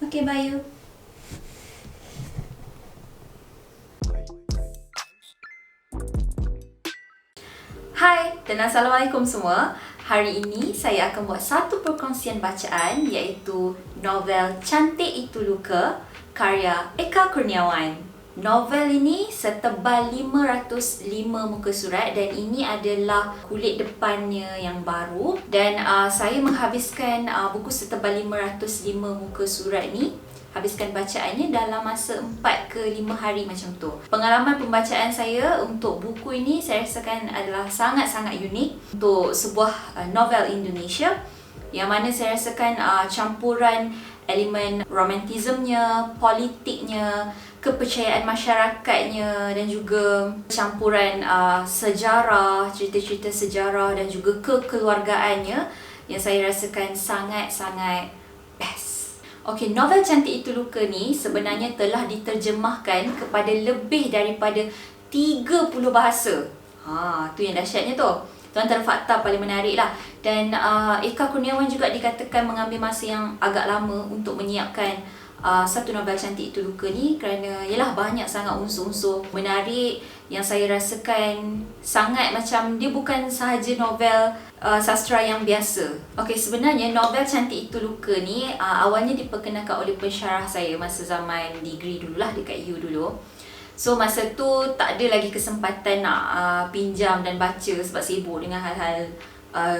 Okay, Bayu. Hai dan Assalamualaikum semua. Hari ini saya akan buat satu perkongsian bacaan iaitu novel Cantik Itu Luka karya Eka Kurniawan. Novel ini setebal 505 muka surat dan ini adalah kulit depannya yang baru dan saya menghabiskan buku setebal 505 muka surat ni, habiskan bacaannya dalam masa 4 ke 5 hari macam tu. Pengalaman pembacaan saya untuk buku ini saya rasakan adalah sangat-sangat unik untuk sebuah novel Indonesia yang mana saya rasakan campuran elemen romantismnya, politiknya, kepercayaan masyarakatnya dan juga campuran sejarah, cerita-cerita sejarah dan juga kekeluargaannya yang saya rasakan sangat-sangat best. Okey, novel Cantik Itu Luka ni sebenarnya telah diterjemahkan kepada lebih daripada 30 bahasa. Tu yang dahsyatnya tu. Itu antara fakta paling menarik lah. Dan Eka Kurniawan juga dikatakan mengambil masa yang agak lama untuk menyiapkan satu novel Cantik Itu Luka ni kerana ialah banyak sangat unsur-unsur menarik yang saya rasakan sangat macam dia bukan sahaja novel sastra yang biasa. Okey, sebenarnya novel Cantik Itu Luka ni awalnya diperkenalkan oleh pensyarah saya masa zaman degree dululah dekat U dulu. So masa tu tak ada lagi kesempatan nak pinjam dan baca sebab sibuk dengan hal-hal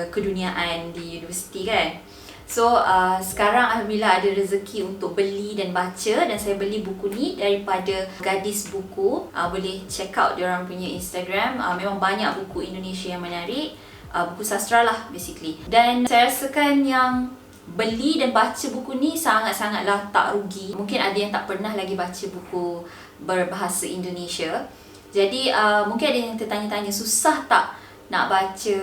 keduniaan di universiti kan. So sekarang Alhamdulillah ada rezeki untuk beli dan baca dan saya beli buku ni daripada Gadis Buku. Boleh check out diorang punya Instagram. Memang banyak buku Indonesia yang menarik. Buku sastra lah basically. Dan saya rasakan yang beli dan baca buku ni sangat-sangatlah tak rugi. Mungkin ada yang tak pernah lagi baca buku berbahasa Indonesia. Jadi mungkin ada yang tertanya-tanya, susah tak nak baca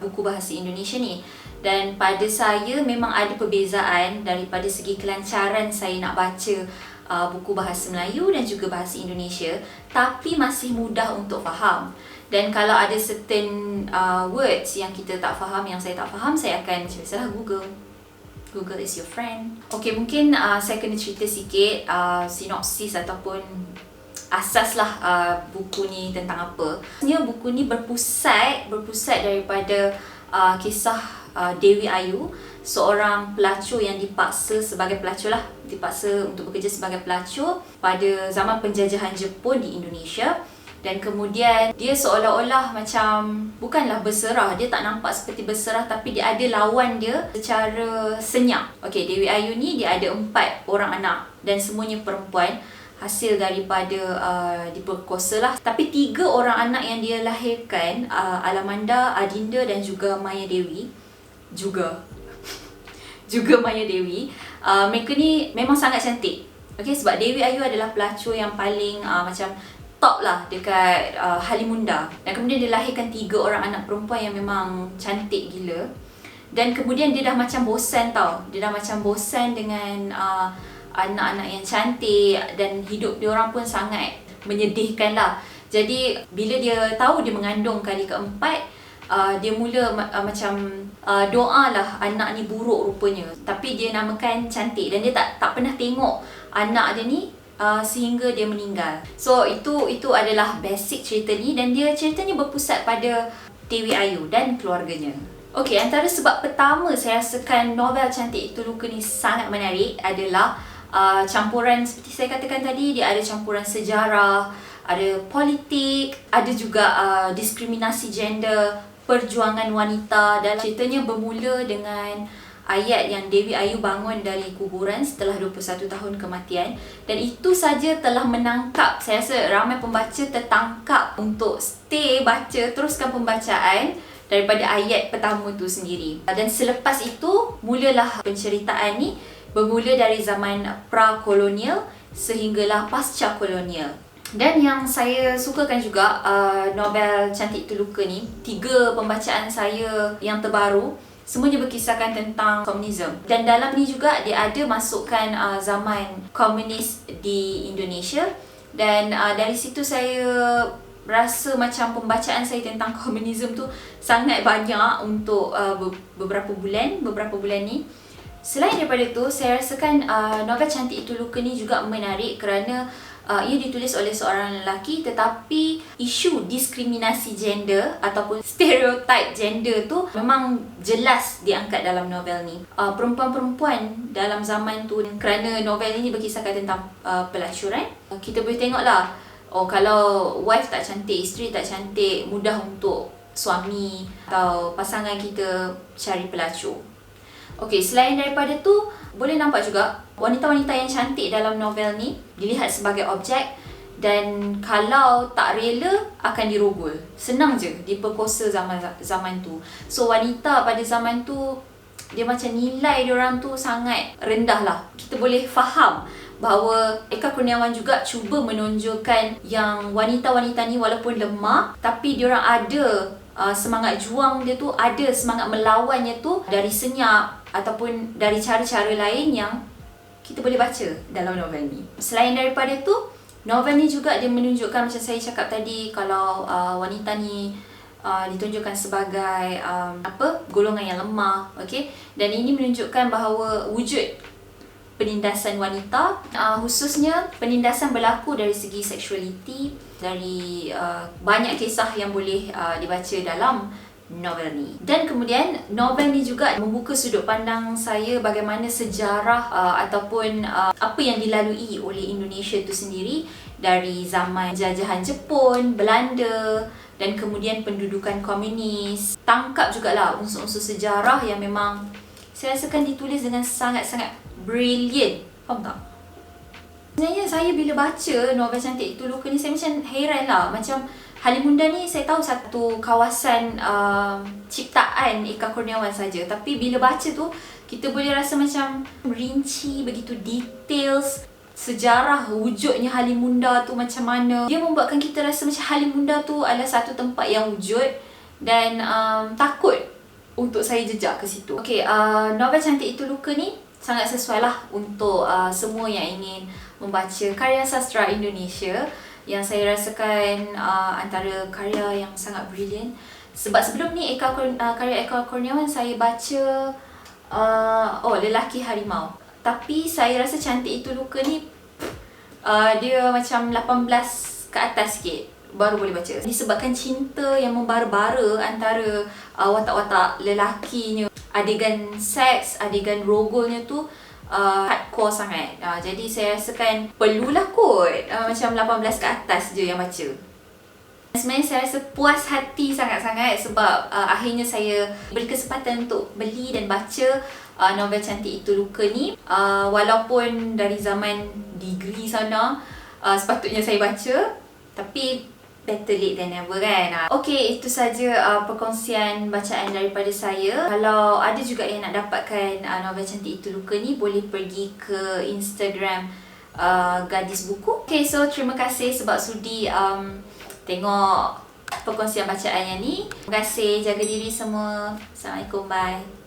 buku bahasa Indonesia ni? Dan pada saya memang ada perbezaan daripada segi kelancaran saya nak baca buku bahasa Melayu dan juga bahasa Indonesia, tapi masih mudah untuk faham. Dan kalau ada certain words yang kita tak faham, yang saya tak faham, saya akan macam biasalah Google is your friend. Okay, mungkin saya kena cerita sikit sinopsis ataupun asas lah buku ni tentang apa. Sebenarnya buku ni berpusat daripada kisah Dewi Ayu, seorang pelacur yang dipaksa sebagai pelacur lah, dipaksa untuk bekerja sebagai pelacur pada zaman penjajahan Jepun di Indonesia. Dan kemudian dia seolah-olah macam bukanlah berserah, dia tak nampak seperti berserah, tapi dia ada lawan dia secara senyap. Okey, Dewi Ayu ni dia ada 4 orang anak dan semuanya perempuan, hasil daripada diperkosa lah. Tapi 3 orang anak yang dia lahirkan, Alamanda, Adinda dan juga Maya Dewi, juga Maya Dewi, mereka ni memang sangat cantik. Okay, sebab Dewi Ayu adalah pelacur yang paling macam top lah dekat Halimunda. Dan kemudian dia lahirkan 3 orang anak perempuan yang memang cantik gila. Dan kemudian dia dah macam bosan tau. Dia dah macam bosan dengan anak-anak yang cantik dan hidup dia orang pun sangat menyedihkan lah. Jadi bila dia tahu dia mengandung kali keempat, dia mula macam doa lah anak ni buruk rupanya, tapi dia namakan cantik dan dia tak pernah tengok anak dia ni sehingga dia meninggal. So itu adalah basic cerita ni dan dia ceritanya berpusat pada Dewi Ayu dan keluarganya. Okey, antara sebab pertama saya rasakan novel Cantik Itu Luka ni sangat menarik adalah campuran, seperti saya katakan tadi, dia ada campuran sejarah, ada politik, ada juga diskriminasi gender, perjuangan wanita. Dan ceritanya bermula dengan ayat yang Dewi Ayu bangun dari kuburan setelah 21 tahun kematian. Dan itu saja telah menangkap, saya rasa ramai pembaca tertangkap untuk stay baca, teruskan pembacaan daripada ayat pertama tu sendiri. Dan selepas itu mulalah penceritaan ni, bermula dari zaman pra-kolonial sehinggalah pasca kolonial. Dan yang saya sukakan juga novel Cantik Itu Luka ni, 3 pembacaan saya yang terbaru semuanya berkisahkan tentang komunisme. Dan dalam ni juga dia ada masukkan zaman komunis di Indonesia. Dan dari situ saya rasa macam pembacaan saya tentang komunisme tu sangat banyak untuk beberapa bulan ni. Selain daripada tu, saya rasakan novel Cantik Itu Luka ni juga menarik kerana ia ditulis oleh seorang lelaki, tetapi isu diskriminasi gender ataupun stereotype gender tu memang jelas diangkat dalam novel ni. Perempuan-perempuan dalam zaman tu, kerana novel ini berkisahkan tentang pelacuran, kita boleh tengoklah, kalau wife tak cantik, isteri tak cantik, mudah untuk suami atau pasangan kita cari pelacur. Okey, selain daripada tu, boleh nampak juga wanita-wanita yang cantik dalam novel ni dilihat sebagai objek, dan kalau tak rela akan dirogol. Senang je diperkosa zaman tu. So wanita pada zaman tu, dia macam nilai diorang tu sangat rendah lah. Kita boleh faham bahawa Eka Kurniawan juga cuba menonjolkan yang wanita-wanita ni walaupun lemah, tapi diorang ada semangat juang dia tu, ada semangat melawannya tu dari senyap ataupun dari cara-cara lain yang kita boleh baca dalam novel ni. Selain daripada tu, novel ni juga dia menunjukkan, macam saya cakap tadi, kalau wanita ni ditunjukkan sebagai golongan yang lemah, okey, dan ini menunjukkan bahawa wujud penindasan wanita, khususnya penindasan berlaku dari segi seksualiti, dari banyak kisah yang boleh dibaca dalam novel ni. Dan kemudian novel ni juga membuka sudut pandang saya bagaimana sejarah ataupun apa yang dilalui oleh Indonesia itu sendiri dari zaman jajahan Jepun, Belanda, dan kemudian pendudukan komunis. Tangkap jugalah unsur-unsur sejarah yang memang saya rasakan ditulis dengan sangat-sangat brilliant. Faham tak? Sebenarnya saya bila baca novel Cantik Itu Luka ni, saya macam hairan lah. Macam Halimunda ni saya tahu satu kawasan ciptaan Eka Kurniawan saja, tapi bila baca tu kita boleh rasa macam rinci, begitu details sejarah wujudnya Halimunda tu macam mana. Dia membuatkan kita rasa macam Halimunda tu adalah satu tempat yang wujud, dan takut untuk saya jejak ke situ. Okey, novel Cantik Itu Luka ni sangat sesuai lah untuk semua yang ingin membaca karya sastra Indonesia, yang saya rasakan antara karya yang sangat brilliant. Sebab sebelum ni karya Eka Kurniawan saya baca Lelaki Harimau. Tapi saya rasa Cantik Itu Luka ni dia macam 18 ke atas sikit baru boleh baca. Disebabkan cinta yang membara-bara antara watak-watak lelakinya, adegan seks, adegan rogolnya tu hardcore sangat. Jadi saya rasakan perlulah kot macam 18 ke atas je yang baca. Sebenarnya saya rasa puas hati sangat-sangat sebab akhirnya saya beri kesempatan untuk beli dan baca novel Cantik Itu Luka ni. Walaupun dari zaman degree sana sepatutnya saya baca, tapi better late than never kan. Okey, itu saja perkongsian bacaan daripada saya. Kalau ada juga yang nak dapatkan novel Cantik Itu Luka ni, boleh pergi ke Instagram Gadis Buku. Okay, so terima kasih sebab sudi tengok perkongsian bacaannya ni. Terima kasih, jaga diri semua. Assalamualaikum, bye.